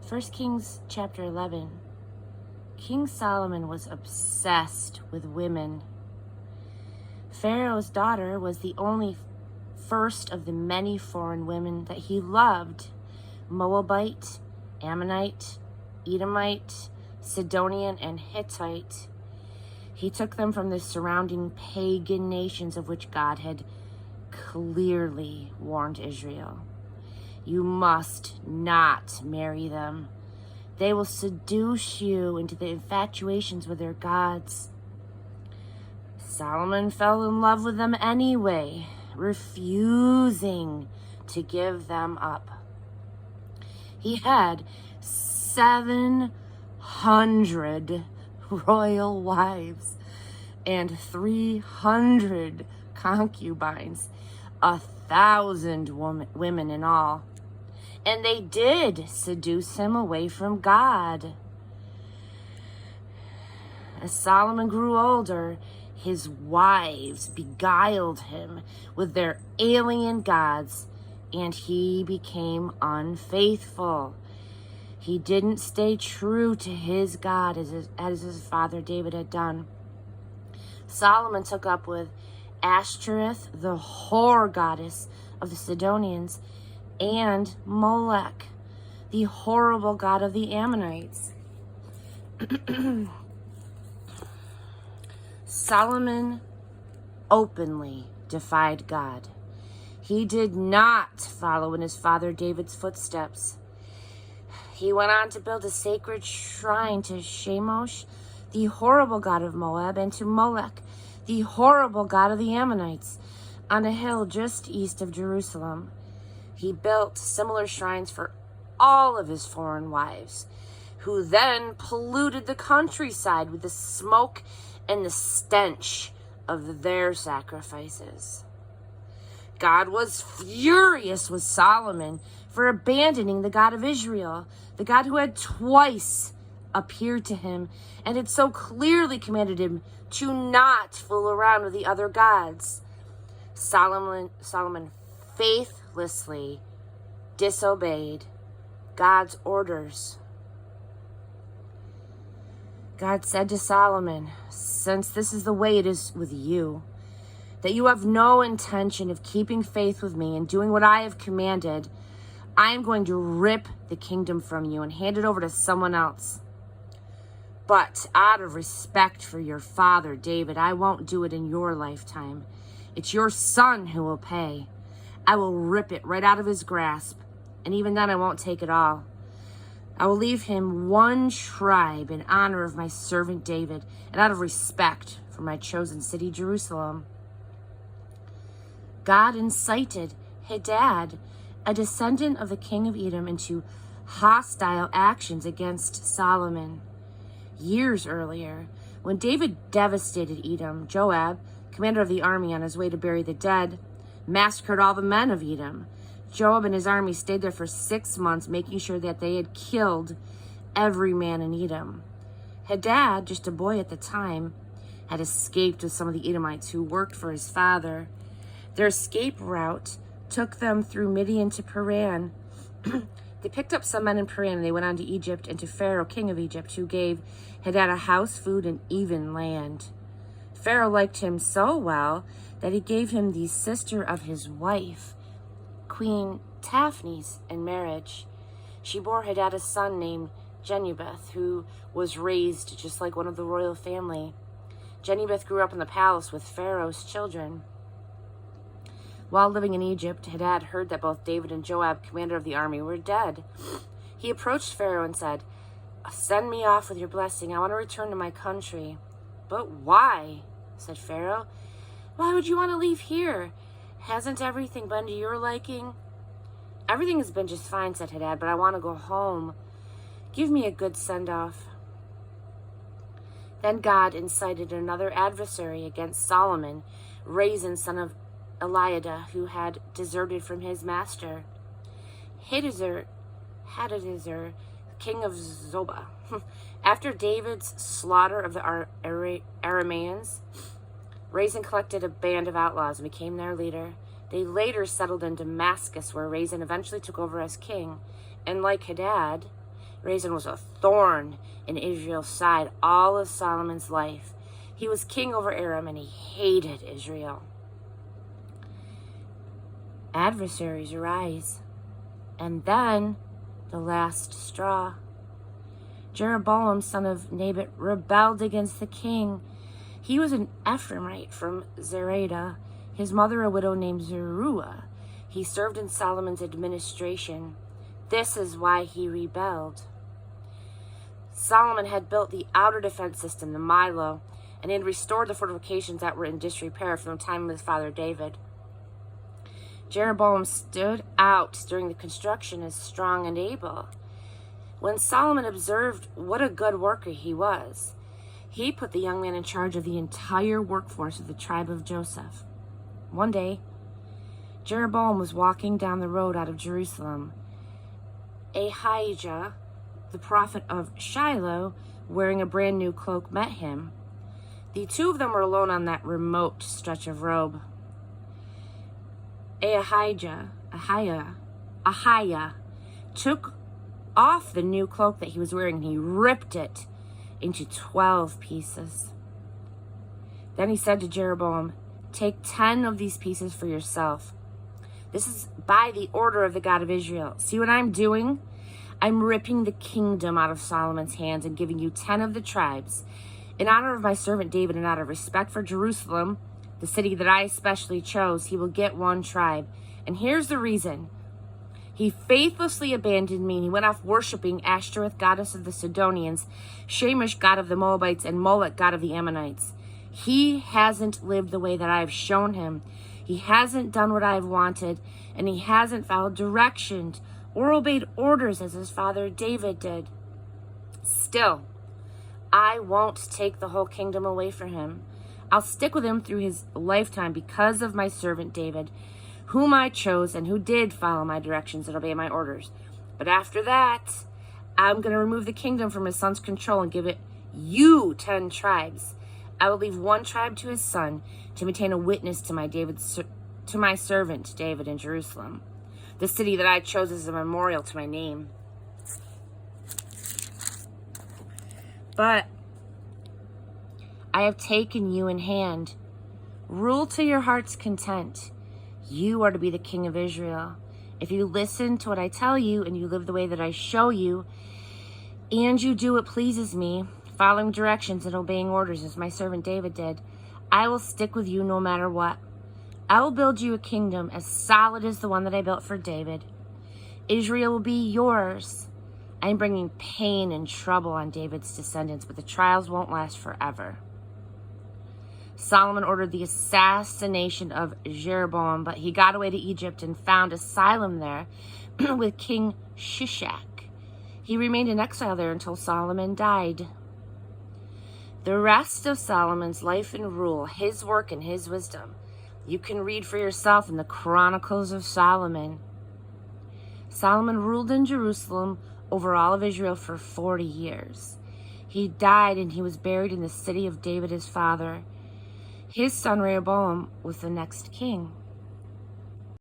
1 Kings chapter 11. King Solomon was obsessed with women. Pharaoh's daughter was the only first of the many foreign women that he loved. Moabite, Ammonite, Edomite, Sidonian, and Hittite. He took them from the surrounding pagan nations of which God had clearly warned Israel. You must not marry them. They will seduce you into the infatuations with their gods. Solomon fell in love with them anyway, refusing to give them up. He had 700 royal wives and 300 concubines, 1,000 women in all. And they did seduce him away from God. As Solomon grew older, his wives beguiled him with their alien gods, and he became unfaithful. He didn't stay true to his God as his father David had done. Solomon took up with Ashtoreth, the whore goddess of the Sidonians, and Molech, the horrible god of the Ammonites. Solomon openly defied God. He did not follow in his father David's footsteps. He went on to build a sacred shrine to Chemosh, the horrible god of Moab, and to Molech, the horrible god of the Ammonites, on a hill just east of Jerusalem. He built similar shrines for all of his foreign wives, who then polluted the countryside with the smoke and the stench of their sacrifices. God was furious with Solomon for abandoning the God of Israel, the God who had twice appeared to him and had so clearly commanded him to not fool around with the other gods. Solomon faithlessly disobeyed God's orders. God said to Solomon, "Since this is the way it is with you, that you have no intention of keeping faith with me and doing what I have commanded, I am going to rip the kingdom from you and hand it over to someone else. But out of respect for your father, David, I won't do it in your lifetime. It's your son who will pay. I will rip it right out of his grasp, and even then I won't take it all. I will leave him one tribe in honor of my servant David, and out of respect for my chosen city, Jerusalem." God incited Hadad, a descendant of the king of Edom, into hostile actions against Solomon. Years earlier, when David devastated Edom, Joab, commander of the army on his way to bury the dead, massacred all the men of Edom. Joab and his army stayed there for 6 months, making sure that they had killed every man in Edom. Hadad, just a boy at the time, had escaped with some of the Edomites who worked for his father. Their escape route took them through Midian to Paran. They picked up some men in Paran, and they went on to Egypt and to Pharaoh, king of Egypt, who gave Hadad a house, food, and even land. Pharaoh liked him so well that he gave him the sister of his wife, Queen Taphnes, in marriage. She bore Hadad a son named Genubath, who was raised just like one of the royal family. Genubath grew up in the palace with Pharaoh's children. While living in Egypt, Hadad heard that both David and Joab, commander of the army, were dead. He approached Pharaoh and said, "Send me off with your blessing. I want to return to my country." "But why?" said Pharaoh. "Why would you want to leave here? Hasn't everything been to your liking?" "Everything has been just fine," said Hadad, "but I want to go home. Give me a good send-off." Then God incited another adversary against Solomon, Rezin, son of Eliada, who had deserted from his master. Hadadezer, king of Zobah. After David's slaughter of the Arameans, Rezin collected a band of outlaws and became their leader. They later settled in Damascus, where Rezin eventually took over as king. And like Hadad, Rezin was a thorn in Israel's side all of Solomon's life. He was king over Aram, and he hated Israel. Adversaries arise. And then, the last straw. Jeroboam, son of Nebat, rebelled against the king. He was an Ephraimite from Zereda, his mother a widow named Zeruiah. He served in Solomon's administration. This is why he rebelled. Solomon had built the outer defense system, the Milo, and had restored the fortifications that were in disrepair from the time of his father David. Jeroboam stood out during the construction as strong and able. When Solomon observed what a good worker he was, he put the young man in charge of the entire workforce of the tribe of Joseph. One day, Jeroboam was walking down the road out of Jerusalem. Ahijah, the prophet of Shiloh, wearing a brand new cloak, met him. The two of them were alone on that remote stretch of road. Ahijah took off the new cloak that he was wearing, and he ripped it into 12 pieces. Then he said to Jeroboam, "Take 10 of these pieces for yourself. This is by the order of the God of Israel. See what I'm doing? I'm ripping the kingdom out of Solomon's hands and giving you 10 of the tribes. In honor of my servant David and out of respect for Jerusalem, the city that I especially chose, he will get 1 tribe. And here's the reason. He faithlessly abandoned me, and he went off worshiping Ashtoreth, goddess of the Sidonians, Shamash, god of the Moabites, and Molech, god of the Ammonites. He hasn't lived the way that I have shown him. He hasn't done what I have wanted, and he hasn't followed directions or obeyed orders as his father David did. Still, I won't take the whole kingdom away from him. I'll stick with him through his lifetime because of my servant David, whom I chose and who did follow my directions and obey my orders. But after that, I'm going to remove the kingdom from his son's control and give it you 10 tribes. I will leave 1 tribe to his son to maintain a witness to my servant David in Jerusalem, the city that I chose as a memorial to my name. But I have taken you in hand. Rule to your heart's content. You are to be the king of Israel. If you listen to what I tell you and you live the way that I show you, and you do what pleases me, following directions and obeying orders as my servant David did, I will stick with you no matter what. I will build you a kingdom as solid as the one that I built for David. Israel will be yours. I am bringing pain and trouble on David's descendants, but the trials won't last forever." Solomon ordered the assassination of Jeroboam, but he got away to Egypt and found asylum there with King Shishak. He remained in exile there until Solomon died. The rest of Solomon's life and rule, his work and his wisdom, you can read for yourself in the Chronicles of Solomon. Solomon ruled in Jerusalem over all of Israel for 40 years. He died and he was buried in the city of David his father. His son Rehoboam was the next king.